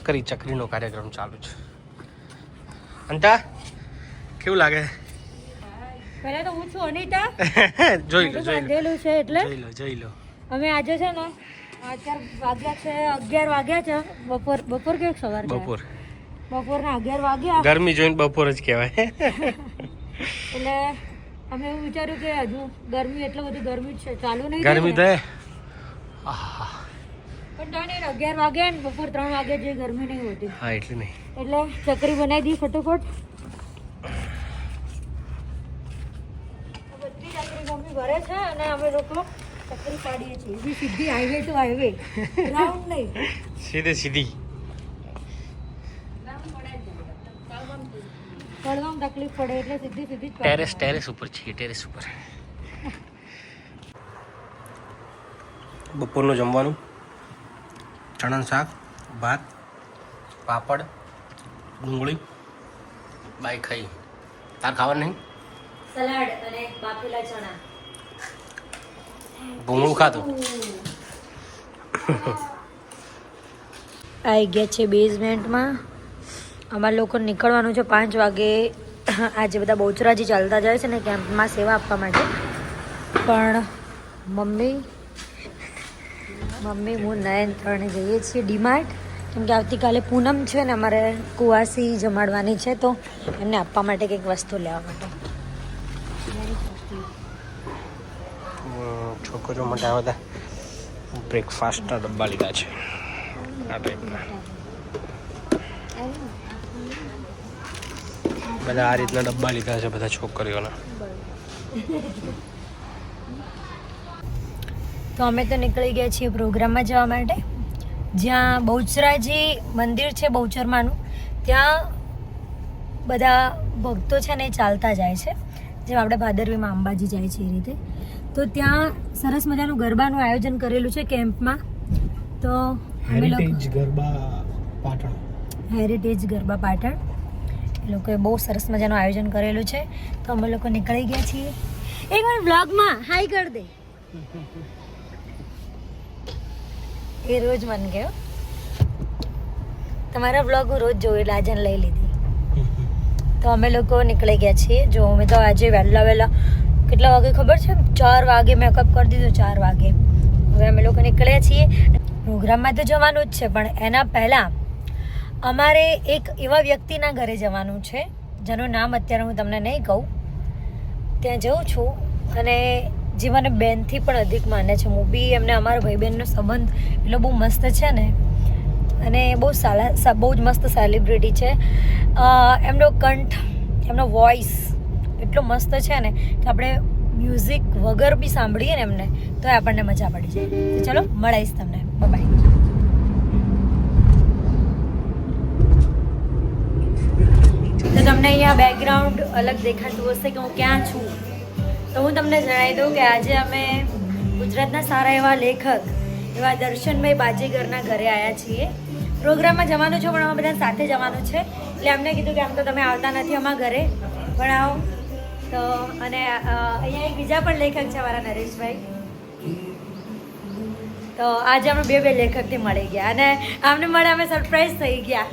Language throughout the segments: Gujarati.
ચકરીનો કાર્યક્રમ ચાલુ છે. અંતા કેવું લાગે? પહેલા તો હું છું અનિતા. જોઈ લો છે એટલે જોઈ લો. અમે આજે છે ને અત્યારે વાગ્યા છે 11 વાગ્યા છે. બપોર કે સવાર બપોરના 11 વાગ્યા. ગરમી જોઈને બપોર જ કહેવાય. એટલે અમે એવું વિચાર્યું કે હજુ ગરમી એટલો બધી ગરમી છે ચાલુ નહીં ગરમી તો પણ 11 વાગ્યા ને બપોર 3 વાગ્યા જે ગરમી નહીં હોતી. હા એટલી નહીં. એટલે ચકરી બનાવી દી ફટોફટ. બધી ચકરી મમ્મી ભરે છે અને અમે લોકો ચકરી પાડીએ છીએ. એવી સીધી હાઈવે ટુ હાઈવે, રાઉન્ડ નહીં, સીધી. ચડવામાં તકલીફ પડે એટલે સીધી ટેરેસ ઉપર છીએ. ટેરેસ ઉપર બપોરનું જમવાનું ચણાનું શાક, ભાત, પાપડ, ડુંગળી બાય ખાઈ. તાર ખાવાનું નહીં? સલાડ અને બાફેલા ચણા. ભૂંગળું ખાતું. આવી ગયા છે બેઝમેન્ટમાં. અમારે લોકો નીકળવાનું છે 5 વાગે. આજે બધા બહુચરાજી ચાલતા જાય છે ને કેમ્પમાં સેવા આપવા માટે. પણ મમ્મી હું નયન ત્રણે જઈએ છીએ ડીમાર્ટ, કેમ કે આવતીકાલે પૂનમ છે ને અમારે કુવાસી જમાડવાની છે, તો એમને આપવા માટે કંઈક વસ્તુ લેવા માટે. છોકરીઓ માટે આ બધા બ્રેકફાસ્ટના ડબ્બા લીધા છે. આ ટાઈપના બધા આ રીતના ડબ્બા લીધા છે બધા છોકરીઓના. તો અમે તો નીકળી ગયા છીએ પ્રોગ્રામમાં જવા માટે. જ્યાં બહુચરાજી મંદિર છે બહુચરમાનું, ત્યાં બધા ભક્તો છે ને ચાલતા જાય છે, જેમ આપણે ભાદરવીમાં અંબાજી જાય છે એ રીતે. તો ત્યાં સરસ મજાનું ગરબાનું આયોજન કરેલું છે કેમ્પમાં. તો હેરિટેજ ગરબા પાટણ એ લોકોએ બહુ સરસ મજાનું આયોજન કરેલું છે. તો અમે લોકો નીકળી ગયા છીએ. એક વાર બ્લોગમાં હાઈ કરી દે. એ રોજ મન ગયો તમારા બ્લોગ હું રોજ જોઉં એટલે આજે લઈ લીધી. તો અમે લોકો નીકળી ગયા છીએ. જો અમે તો આજે વહેલા કેટલા વાગે ખબર છે? 4 વાગે મેકઅપ કરી દીધું. 4 વાગે હવે અમે લોકો નીકળ્યા છીએ. પ્રોગ્રામમાં તો જવાનું જ છે, પણ એના પહેલાં અમારે એક એવા વ્યક્તિના ઘરે જવાનું છે જેનું નામ અત્યારે હું તમને નહીં કહું. ત્યાં જઉં છું અને જે મને બેનથી પણ અધિક માને છે. હું બી એમને અમારો ભાઈ બહેનનો સંબંધ એટલો બહુ મસ્ત છે ને, અને બહુ જ મસ્ત સેલિબ્રિટી છે. એમનો કંઠ, એમનો વોઇસ એટલો મસ્ત છે ને કે આપણે મ્યુઝિક વગર બી સાંભળીએ ને એમને તો આપણને મજા પડી જાય. તો ચલો મળીશ તમને. બાય. તો તમને અહીંયા બેકગ્રાઉન્ડ અલગ દેખાતું હશે કે હું ક્યાં છું. તો હું તમને જણાવી દઉં કે આજે અમે ગુજરાતના સારા એવા લેખક એવા દર્શનભાઈ બાજીગરના ઘરે આવ્યા છીએ. પ્રોગ્રામમાં જવાનું છે પણ અમે બધા સાથે જવાનું છે, એટલે અમને કીધું કે આમ તો તમે આવતા નથી અમારા ઘરે, પણ આવો. તો અને અહીંયા એક બીજા પણ લેખક છે મારા નરેશભાઈ. તો આજે અમે બે લેખકથી મળી ગયા અને આમને મળે અમે સરપ્રાઈઝ થઈ ગયા.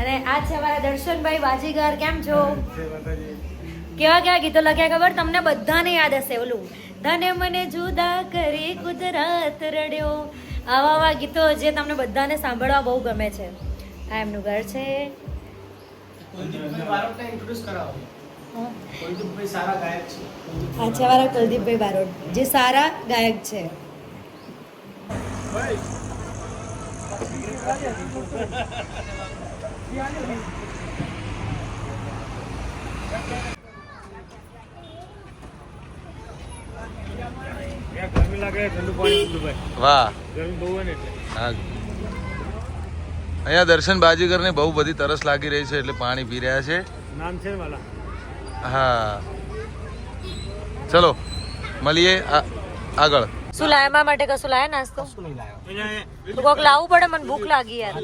અને આ છે અમારા દર્શનભાઈ બાજીગર. કેમ છો? કેવા ગીતો લખ્યા ખબર તમને? બધાને યાદ હશે ઓલું ધને મને જુદા કરી કુદરત રડ્યો. આવા ગીતો જે તમને બધાને સાંભળવા બહુ ગમે છે. આ એમનું ઘર છે. આ છે અમારા કુલદીપભાઈ બારોટ, જે સારા ગાયક છે. વાહ, અહીંયા દર્શન બાજીગર ને બહુ બધી તરસ લાગી રહી છે એટલે પાણી પી રહ્યા છે. નામ છે વાલા. હા, ચલો મળીએ આગળ. શું લાયા મા માટે? કશું લાયા નાસ્તો? તો કોક લાવવું પડે, મને ભૂખ લાગી યાર.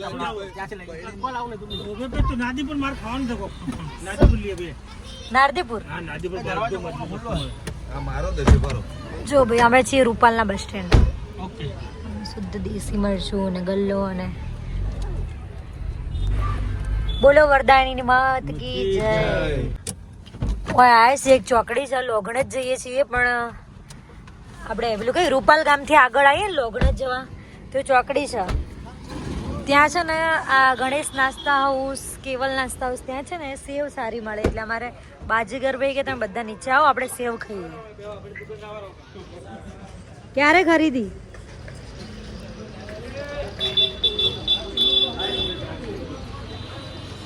નારદીપુર. જો ભાઈ અમે છીએ રૂપાલના બસ સ્ટેન્ડ. શુદ્ધ દેશી મરચું અને ગલ્લો અને બોલો વરદાયની માત કી જય. ઓય આ છે એક ચોકડી છે, લોગણ જ જઈએ છીએ પણ આપણે પેલું કઈ રૂપાલ ગામથી આગળ આવીએ ને લોગણ જ જવા તો ચોકડી છે. ત્યાં છે ને આ ગણેશ નાસ્તા હાઉસ, કેવલ નાસ્તા હાઉસ ત્યાં છે ને સેવ સારી મળે એટલે અમારે બાજીગર ભાઈ કે તમે બધા નીચે આવો આપણે સેવ ખાઈએ. ક્યારે ખરીદી?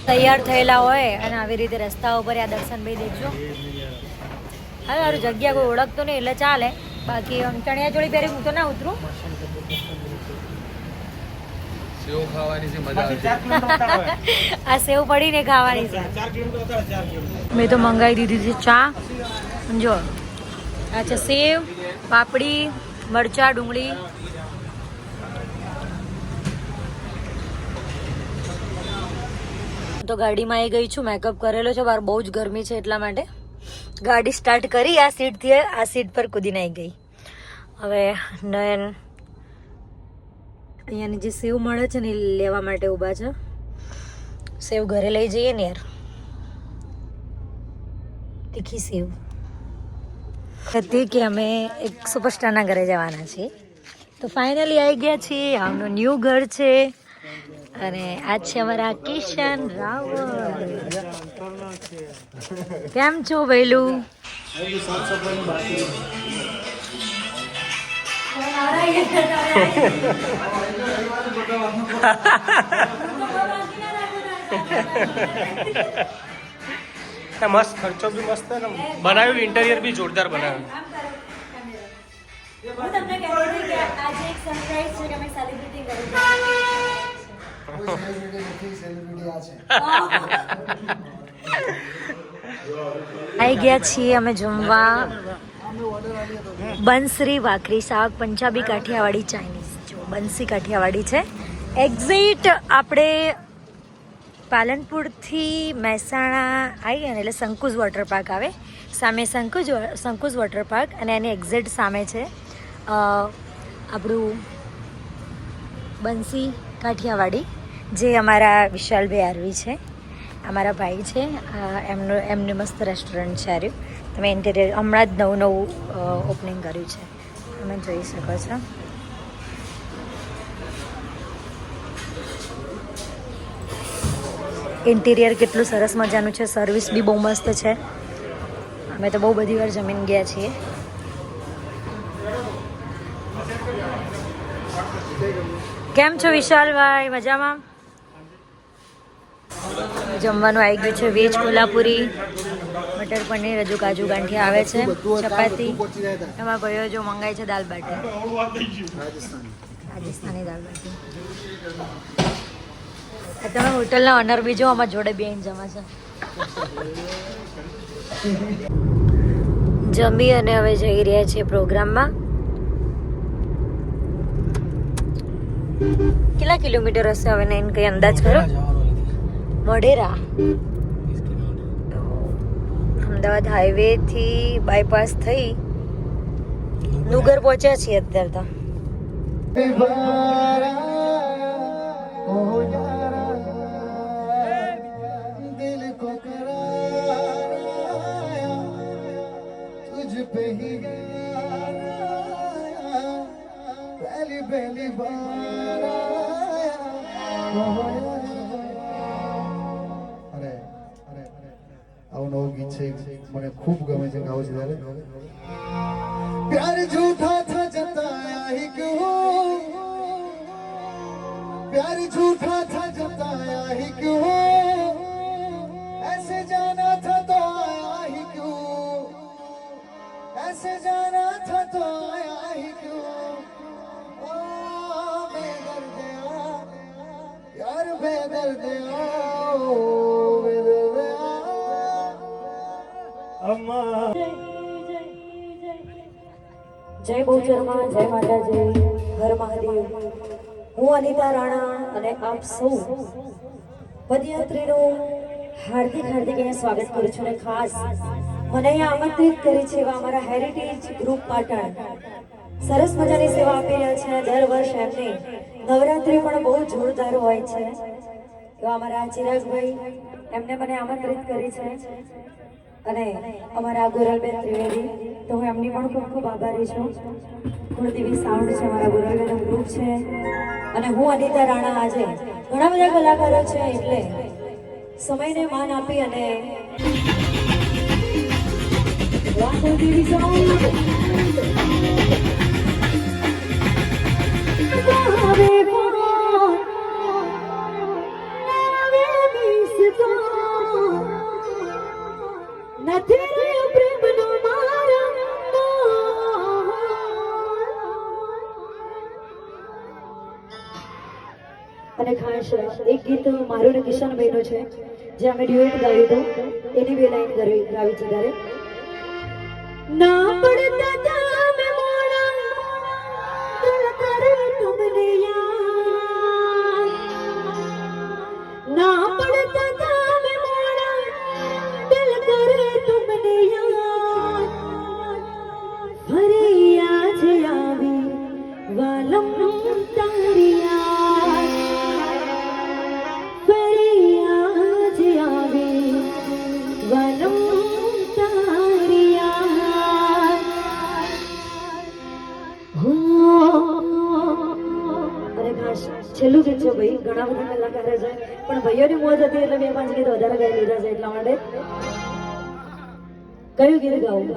તૈયાર થયેલા હોય અને આવી રીતે રસ્તા ઉપર આ દર્શનભાઈ દેખજો. હવે મારું જગ્યા કોઈ ઓળખતો નહીં એટલે ચાલે, બાકી આમ ચણિયા ચોળી પહેરી હું તો ના ઉતરું. સેવ ખાવાની છે, મજા આવે. આ સેવ પડીને ખાવાની છે. મેં તો મંગાવી દીધી છે ચા. જો આ છે સેવ, પાપડી, મરચા, ડુંગળી. તો ગાડીમાં આવી ગઈ છું, મેકઅપ કરેલો છે, બહાર બહુ જ ગરમી છે એટલા માટે ગાડી સ્ટાર્ટ કરી આ સીટથી આ સીટ પર કૂદીને આવી ગઈ. હવે નયન અહીંયાની જે સેવ મળે છે ને એ લેવા માટે ઊભા છે. સેવ ઘરે લઈ જઈએ ને યાર, તીખી સેવ હતી કે અમે એક સુપરસ્ટારના ઘરે જવાના છીએ. તો ફાઇનલી આવી ગયા છીએ. આમનું ન્યૂ ઘર છે અને આ છે અમારા કિશન રાવલ. કેમ છો ભૈલું? મસ્ત ખર્ચો બી મસ્ત ને બનાવ્યું, ઇન્ટિરિયર બી જોરદાર બનાવ્યું. હું તમને કહેતી હતી કે આજે એક સરપ્રાઈઝ છે કે અમે સેલિબ્રિટી કરી આવી ગયા છીએ અમે જમવા. બંસરી ભાખરી શાક, પંજાબી કાઠિયાવાડી, ચાઇનીઝ. જો બંસી કાઠિયાવાડી છે. એક્ઝેક્ટ આપણે પાલનપુરથી મહેસાણા આવીએ ને એટલે શંકુજ વોટર પાર્ક આવે, સામે શંકુજ વોટર પાર્ક અને એની એક્ઝેક્ટ સામે છે આપણું બંસી કાઠિયાવાડી, જે અમારા વિશાલભાઈ આરવી છે, અમારા ભાઈ છે. એમનું મસ્ત રેસ્ટોરન્ટ છે આર્યું. તમે ઇન્ટિરિયર હમણાં જ નવું ઓપનિંગ કર્યું છે, તમે જોઈ શકો છો. ઇન્ટિરિયર કેટલું સરસ મજાનું છે, સર્વિસ બી બહુ મસ્ત છે. અમે તો બહુ બધી વાર જમીન ગયા છીએ. કેમ છો વિશાલભાઈ? મજામાં? જમવાનું આવી ગયું છે. વેજ કોલ્હાપુરી, મટર પનીર, હજુ કાજુ ગાંઠિયા આવે છે, ચપાતી. એમાં ભાઈઓ જો મંગાઈ છે દાલ બાટી, રાજસ્થાની દાલ બાટી. તમે હોટલના ઓનર બી જો અમારા જોડે બેન જમા છે. જમી અને હવે જઈ રહ્યા છીએ પ્રોગ્રામમાં. કેટલા કિલોમીટર હશે હવે ને કઈ અંદાજ કરો? મોઢેરા અમદાવાદ હાઈવે થી બાયપાસ થઈ નુગર પહોંચ્યા છીએ અત્યારે તો. આવું નવું ગીત છે, મને ખૂબ ગમે છે, ગાવું છે ત્યારે. પ્યાર झूठा था जताया ही क्यों, प्यार झूठा था जताया ही क्यों, ऐसे जाना था तो आया ही क्यों, ऐसे जाना था तो आया ही क्यों. ओ बेदर्दिया यार बेदर्दिया, ओ बेदर्दिया अम्मा. જય બહુચરમાં, જય માતાજી, હર મહાદેવ. હું અનિતા રાણા અને આપ સૌ પદયાત્રીનું હાર્દિક અહીંયા સ્વાગત કરું છું. અને ખાસ મને અહીંયા આમંત્રિત કરી છે એવા અમારા હેરિટેજ ગ્રુપ પાટણ સરસ મજાની સેવા આપી રહ્યા છે. દર વર્ષ એમની નવરાત્રી પણ બહુ જોરદાર હોય છે. એવા અમારા ચિરાગભાઈ એમને મને આમંત્રિત કરી છે અને અમારા ગોરલબેન ત્રિવેદી, તો હું એમની પણ ખૂબ ખૂબ આભારી છું. કુળદેવી સાઉન્ડ છે અમારા ગોરલબેનનું ગ્રુપ છે અને હું અનિતા રાણા. આજે ઘણા બધા કલાકારો છે એટલે સમયને માન આપી અને કુળદેવી સાઉન્ડ અને ખાસ એક ગીત મારું ને કિશનભાઈનું છે જે અમે ડ્યુએટ ગાયું હતું, એની બે લાઈન ગાવી છે. ત્યારે ના પડતા જામે મોડા દિલ કરે તુમને યાદ, ના પડતા જામે મોડા દિલ કરે તુમને યાદ, ફરી આજ આવી વાલમ તારી યાદ, ફરી આજ આવી વાલમ તારી યાદ. અરે ખાસ છેલ્લું ગીત છે ભાઈ, ઘણા બધા કલાકારો છે પણ ભાઈઓની મોજ હતી એટલે 2-5 ગીત વધારે ગાઈ લીધા છે. એટલા માટે કયું ગીત ગાવું?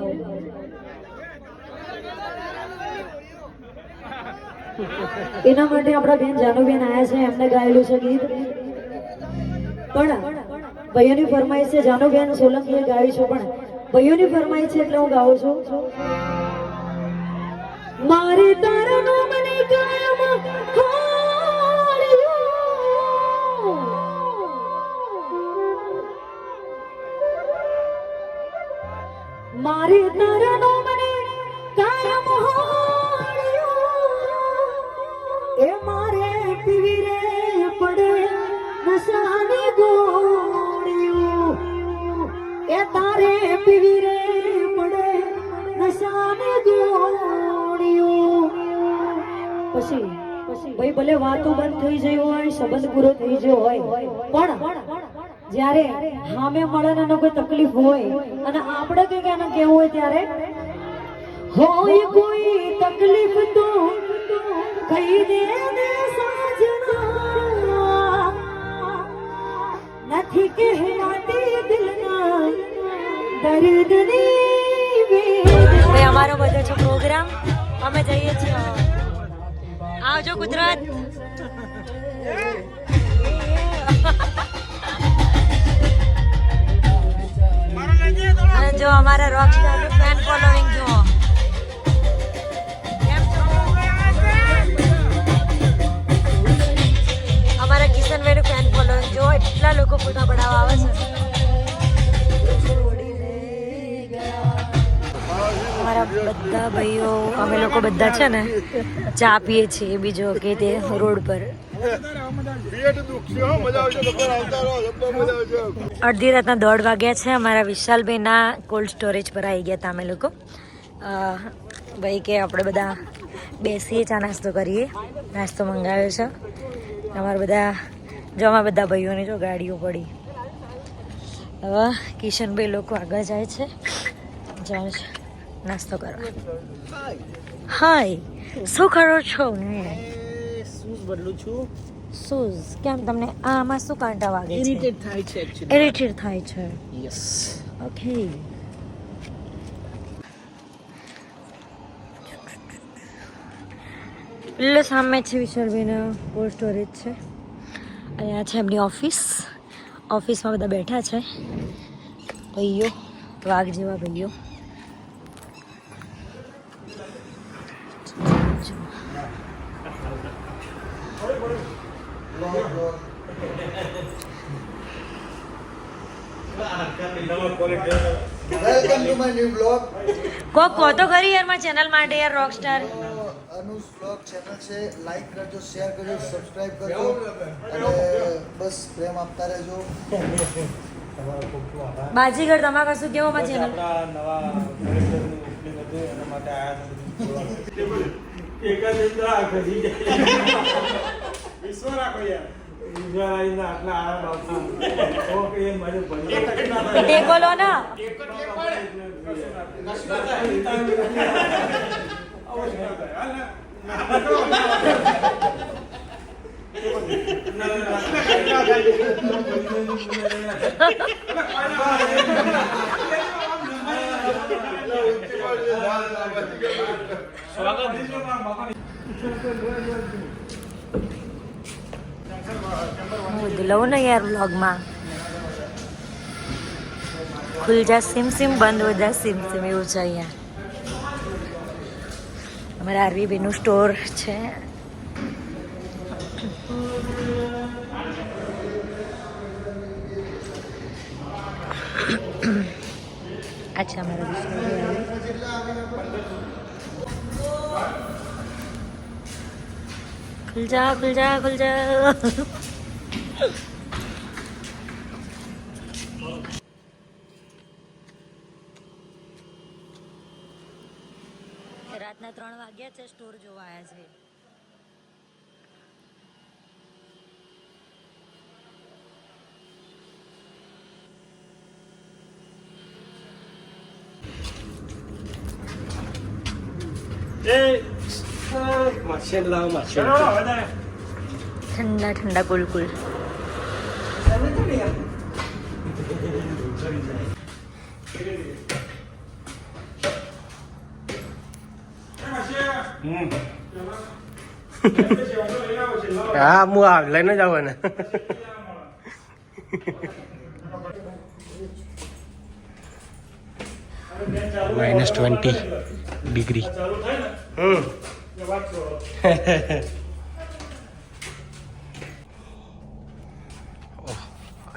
એના માટે આપણા બેન જાનુબેન આયા છે, એમને ગાયેલું છે ગીત. પણ ભાઈઓની ફરમાઈશ છે, જાનુબેન સોલંકીએ ગાયું છે પણ ભાઈઓની ફરમાઈશ છે એટલે હું ગાઉં છું. મારે તારા નામને કાયમ હાળ્યું, મારે તારા નામને કાયમ હાળ્યું, એ મારે પીવી રે પડે નશાની ગોળીઓ, એ તારે પીવી રે પડે નશાની ગોળીઓ. પછી ભાઈ ભલે વાતો બંધ થઈ જઈ હોય, સંબંધ પૂરો થઈ ગયો હોય, પણ જ્યારે સામે મળે કોઈ તકલીફ હોય અને આપણે કંઈક એને કહેવું હોય ત્યારે હોય કોઈ તકલીફ તો કહી દે સાજના, નથી કહેવાતી દિલના દર્દની વેદના. અમારો બધો છે પ્રોગ્રામ, અમે જઈએ છીએ. આવજો ગુજરાત. અને જો અમારા રોકસ્ટારનું ફેન ફોલોઈંગ જુઓ. અમારા કિશનભાઈનું ફેન ફોલોઈંગ જુઓ, એટલા લોકો ફોટા પડાવવા આવે છે. અમારા બધા ભાઈઓ અમે લોકો બધા છે ને ચા પીએ છીએ બીજો કે તે રોડ પર. અડધી રાતના 1:30 વાગ્યા છે. અમારા વિશાલભાઈના કોલ્ડ સ્ટોરેજ પર આવી ગયા હતા અમે લોકો. ભાઈ કે આપણે બધા બેસીએ, ચા નાસ્તો કરીએ. નાસ્તો મંગાવ્યો છે. અમારા બધા જો અમારા બધા ભાઈઓની જો ગાડીઓ પડી. હવે કિશનભાઈ લોકો આગળ જાય છે, જાય છે નાસ્તો કરવા. હાય, શું કરો છો? શૂઝ બદલું છું. શૂઝ કેમ? તમને આમાં શું કાંટા વાગે છે? ઇરિટેટ થાય છે એક્ચ્યુઅલી. ઇરિટેટ થાય છે. યસ. ઓકે. પેલો સામે છે વિશાલભાઈનો કોલ્ડ સ્ટોરેજ છે અને આ છે એમની ઓફિસ. ઓફિસમાં બધા બેઠા છે ભાઈઓ, વાઘ જેવા ભાઈઓ. Welcome to my new blog. કહો તો ખરી યાર મારી ચેનલ માટે યાર રોકસ્ટાર. અનુસ બ્લોગ ચેનલ છે, લાઈક કરજો, શેર કરજો, સબસ્ક્રાઇબ કરજો અને બસ પ્રેમ આપતા રહેજો. બાજીગર તમારે કશું કેવો મારી ચેનલ? નવા ટેકો લો ના. હું લઉં ને યાર વ્લોગમાં. ખુલ જા સિમ સિમ, બંધ હો જા સિમ સિમ, એવું છે અહીંયા. અમારા આરવીબીનું સ્ટોર છે. અચ્છા, અમારા ખુલ જા ખુલ જા ખુલ જા. રાતના 3 વાગ્યા છે, સ્ટોર જોવા આવ્યા છે. ઠંડા ઠંડા કુલકુલ. હા, હું આ લઈને જ આવું ને. -20 ડિગ્રી.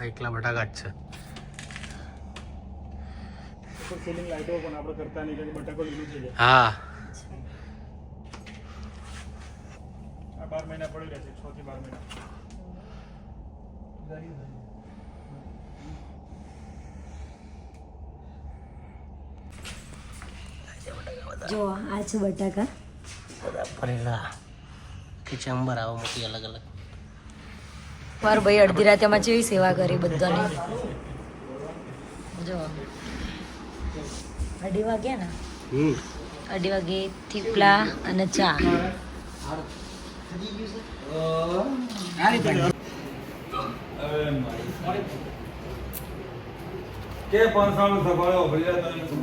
એકલા બટાકા જ છે. હા, 12 મહિના પડી રહેશે, 6 થી 12 મહિના. જો આ છે બટાકા. ભરેલા ચંબર આવો મોટી અલગ અલગ. મારો ભાઈ અડધી રાતે માં જેવી સેવા કરી બધાની. જો 2:30 વાગ્યા ને, 2:30 વાગે થેપલા અને ચા.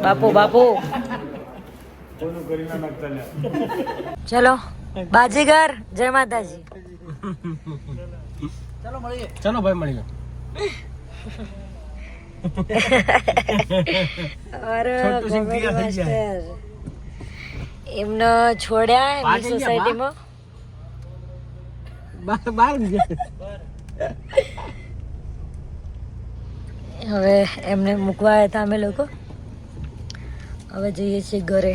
બાપુ બાપુ, ચલો બાજીગર, જય માતાજી. ચલો ભાઈ, મળીએ. કોમેડી માસ્ટર એમને છોડ્યા એમની સોસાયટીમાં. હવે એમને મૂકવા આવ્યા હતા અમે લોકો. હવે જઈએ છીએ ઘરે.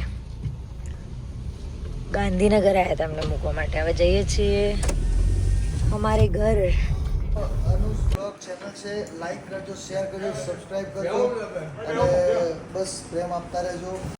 ગાંધીનગર આવ્યા હતા એમને મૂકવા માટે. હવે જઈએ છીએ અમારે ઘર. અનુજ બ્લોગ ચેનલ છે, લાઈક કરજો, શેર કરજો, સબસ્ક્રાઇબ કરજો અને બસ પ્રેમ આપતા રહેજો.